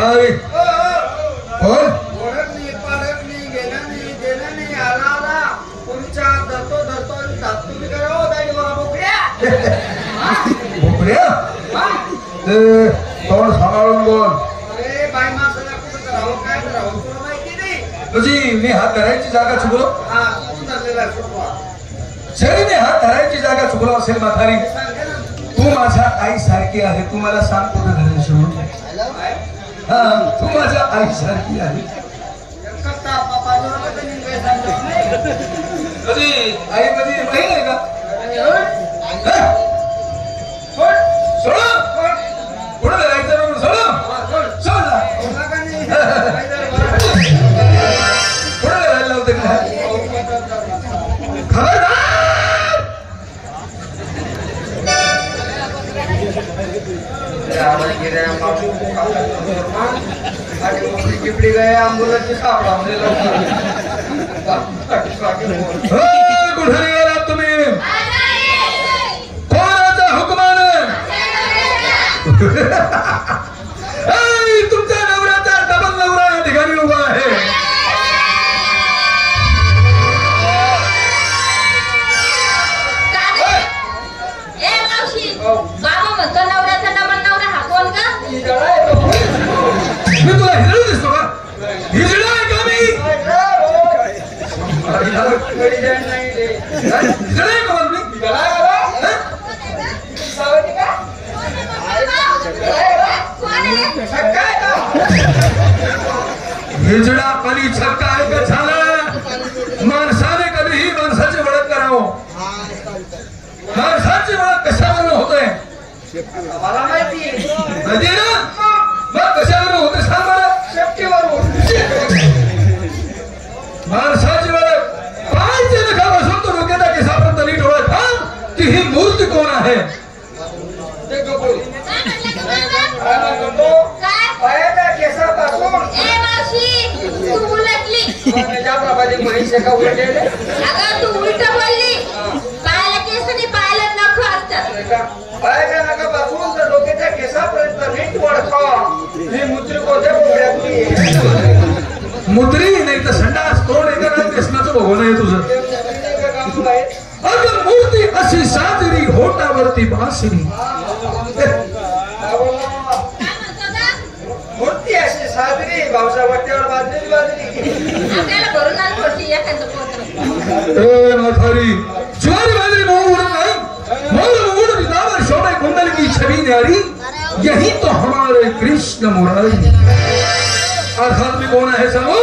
हाय कोण ओळख नाही पालक नाही गेला नाही देणं नाही आला आला तुमच्या धरतो धरतो तुम्ही करा हो दाढी बघा भोपड्या ते तोंड सांभाळून बोल. अरे बाई माणसाला कुठं करावं काय करावं तुला माहिती नाही. तुझी मी हात धरायची जागा चुकलो. हा तू धरलेला सुटवा शरीने हात धरायची जागा चुकलो असेल म्हातारी. सांगे ना तू माझ्या आई सारखी आहे. तू मला सांग कुठं धरायची म्हणून. हा तू माझ्या आई सारखी आहे. कत्ता पापा जोराला तर निघाय सांगत नाही. कधी आई कधी बहीण आहे का? हा? सोड कुठं धरायचं म्हणून सोड सोड ना. कुठं धरायला लावते का खबरदार. चिपड़ी गए एम्बुलेंस सापडा कुठे निघाला तुम्ही? कोणाचा हुकमाने? तुमच्या नवऱ्याचा डबल नवरा या ठिकाणी उभा आहे. बाबा म्हणतो नवऱ्याचा डबल नवरा हा कोण का? मी तुला हिजडा दिसतो का? हिजडा आहे का मी? हिजडा आहे का मला मी? हिजडा कधी छक्का आहे का झाला? माणसाने कधीही माणसाची ओळख करावं. माणसाची ओळख कशावरून होते? मला माहिती माहिती ना? मग कशावरून होते सांग मला. माणसाची ओळख पायाच्या नखापासून तो डोक्याच्या केसापर्यंत नीट ओळख हा की ही मूर्ती कोण आहे. पायाच्या केसापासून ए मावशी तू उलटली. म्हैसे का उलटले अगं तू उलट बोलली. पायाला केस नाही पायाला नख असतात. पायाच्या नखापासून तर डोक्याच्या केसापर्यंत नीट ओळखा. ही मुद्री कोणत्या बोलण्यातली मुद्री नाही तर संडास तोंड एका नाही कृष्णाचं भगवण आहे तुझं. अगं मूर्ती अशी साजरी होटावरती बासरी. मूर्ती अशी साजरी भाऊच्या वाट्यावर बाजरी आपल्याला भरून आण थोडीशी एखादं पोतं. ए म्हातारी ज्वारी बाजरी मोह उड़न नहीं मोर उड़ बिदावर शोभे कुंडल की छवि न्यारी यही तो हमारे कृष्ण मुरारी. अर्थात में कौन है समो?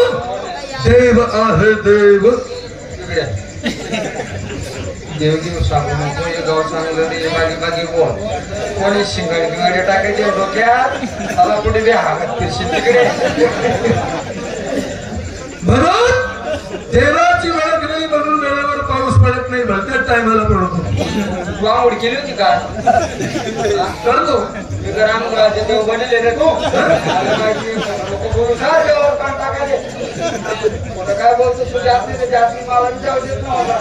देव आहे देव. देवगी सांगू नको हे गाव चांगलं नाही बागी बागी बोल. कोणी शिंगाडी बिंगाडी टाकायचे डोक्यात मला कुठे बी हागत फिरशील तिकडे. म्हणून देवाची ओळख नाही म्हणून वेळेवर पाऊस पडत नाही. भलत्याच टायमाला पडतो. तू आवड केली होती का करतो रामराजे देव बनले रे तू. गुरुसार देवावर कान टाकायचे. काय बोलतो तुझ्या आपली जाती मला देत नव्हता.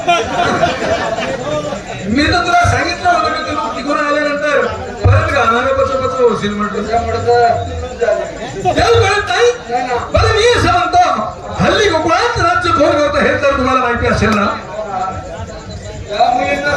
मी तर तुला सांगितलं होतं की तू तिकडून आल्यानंतर परत गाणारे पच होशील म्हटलं. त्यामुळे देव कळत नाही. बरं मी असं म्हणतो हल्ली कोकणात राज्य कोण होतं हे तर तुम्हाला माहिती असेल ना. मुलींना